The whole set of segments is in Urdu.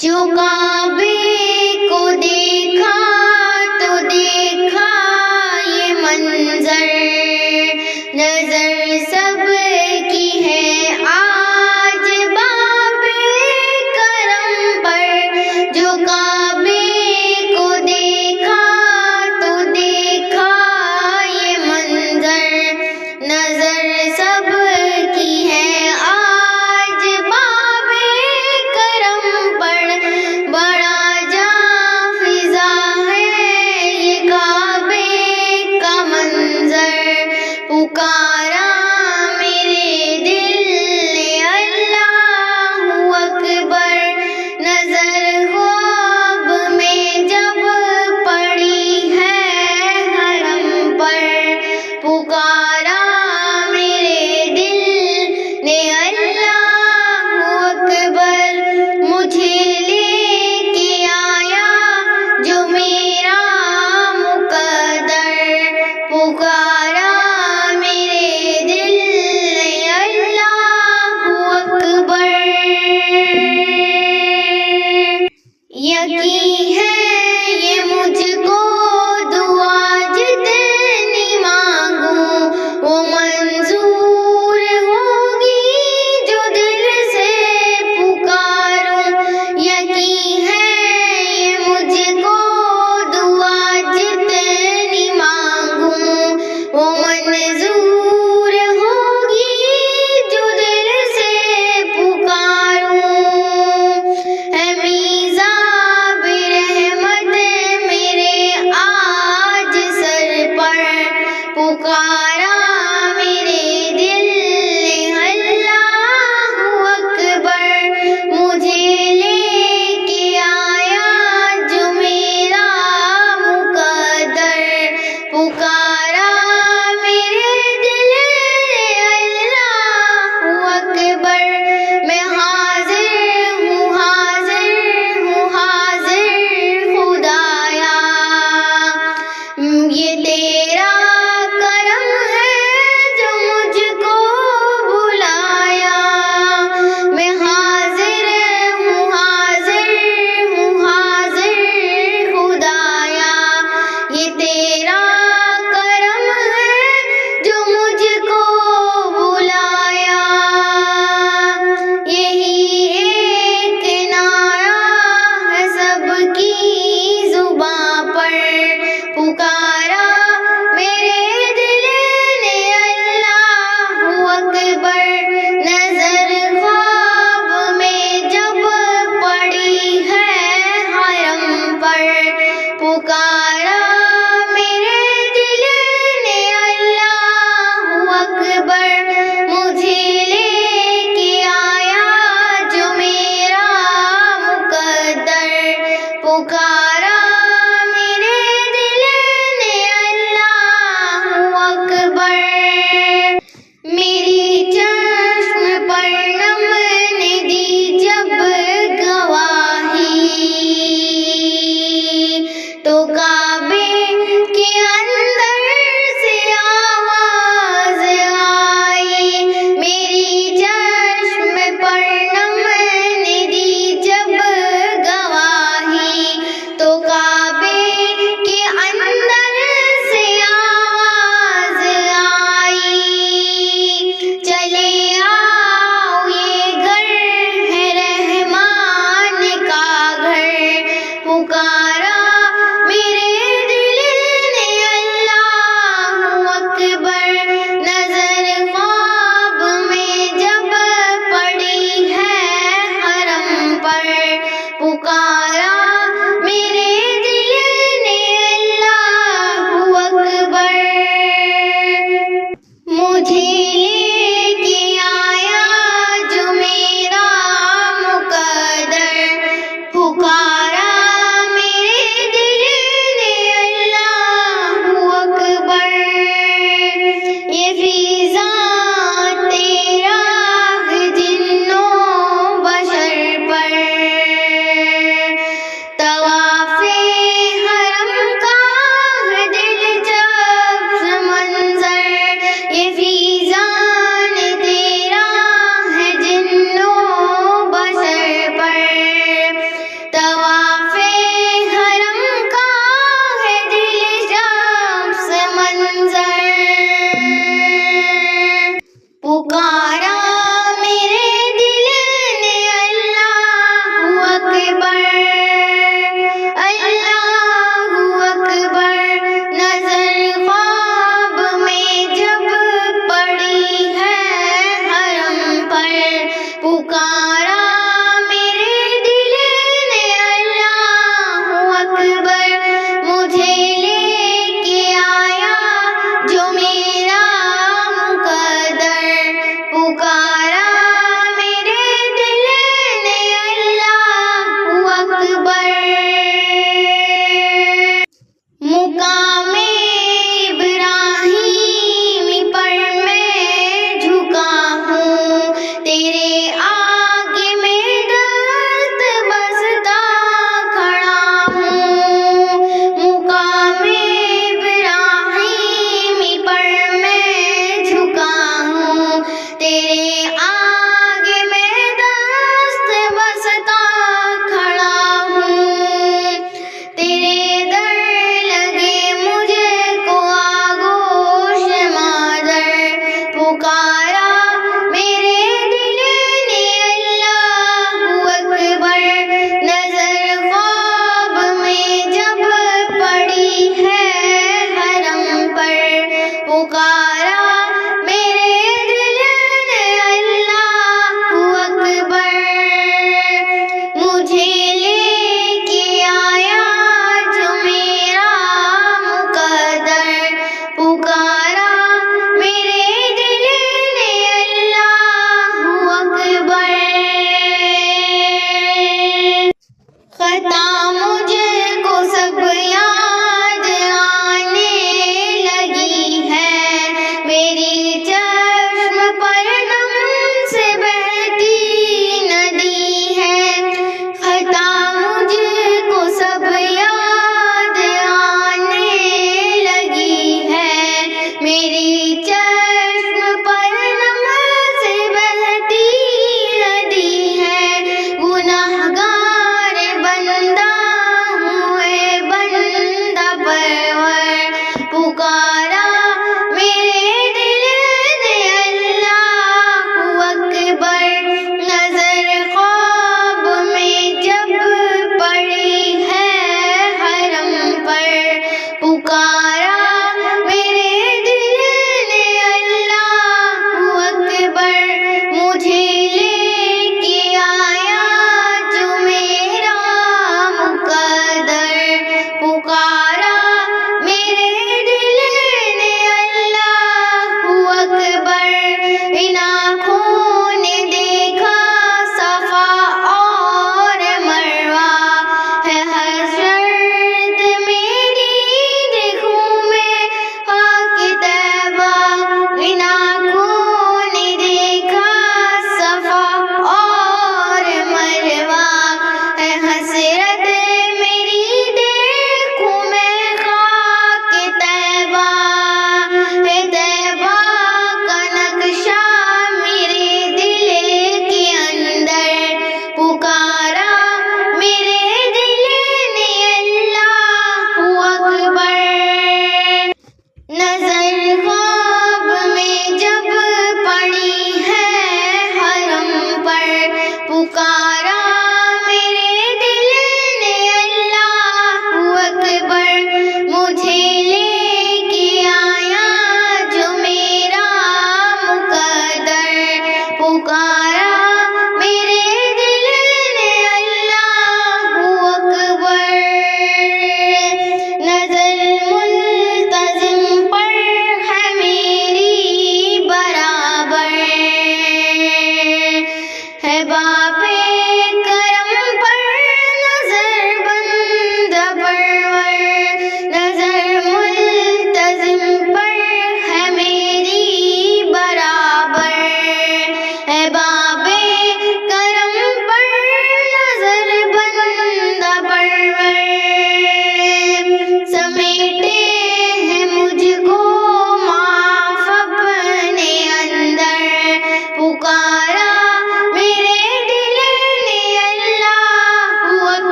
جو کعبے کو دیکھا تو دیکھا یہ منظر، نظر سب کی ہے آج باب کرم پر۔ جو کعبے کو دیکھا تو دیکھا یہ منظر، نظر سب کی ہے آج باب کرم پر۔ بڑا جاں فضا ہے یہ کعبے کا منظر، پکارا میرے دل نے اللہ اکبر۔ نظر خواب میں جب پڑی ہے حرم پر، پکارا میرے دل نے اللہ اکبر۔ مجھے لے کے آیا جو میرا مقدر، پکارا میرے دل نے اللہ اکبر۔ یقین ہے یہ مجھ کو دعا جتنی مانگوں وہ منظور ہوگی جو دل سے پکاروں۔ یقین ہے یہ مجھ کو دعا جتنی مانگوں وہ منظور ہوگی جو دل سے پکاروں۔ اے میزاب رحمت میرے آج سر پر، پکارا میرے دل نے اللہ اکبر۔ مجھے لے کے آیا جو میرا مقدر، پکارا میرے دل نے اللہ اکبر۔ میں حاضر ہوں حاضر ہوں حاضر خدایا، یہ تیرا کرم ہے جو مجھ کو بلایا۔ میں حاضر ہوں حاضر ہوں حاضر خدایا، یہ تیرا کرم ہے جو مجھ کو بلایا۔ یہی ایک نعرہ ہے سب کی زباں پر، پکارا میرے دل نے اللہ اکبر۔ نظر خواب میں جب پڑی ہے حرم پر، پکارا میرے دل نے اللہ اکبر۔ مجھے لے کے آیا جو میرا مقدر، پکارا میرے دل نے اللہ اکبر۔ میری چشم پر نم نے دی جب گواہی، تو کعبے کے اندر سے آواز آئی۔ میری چشم پر نم نے دی جب گواہی،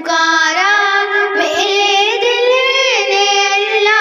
پکارا میرے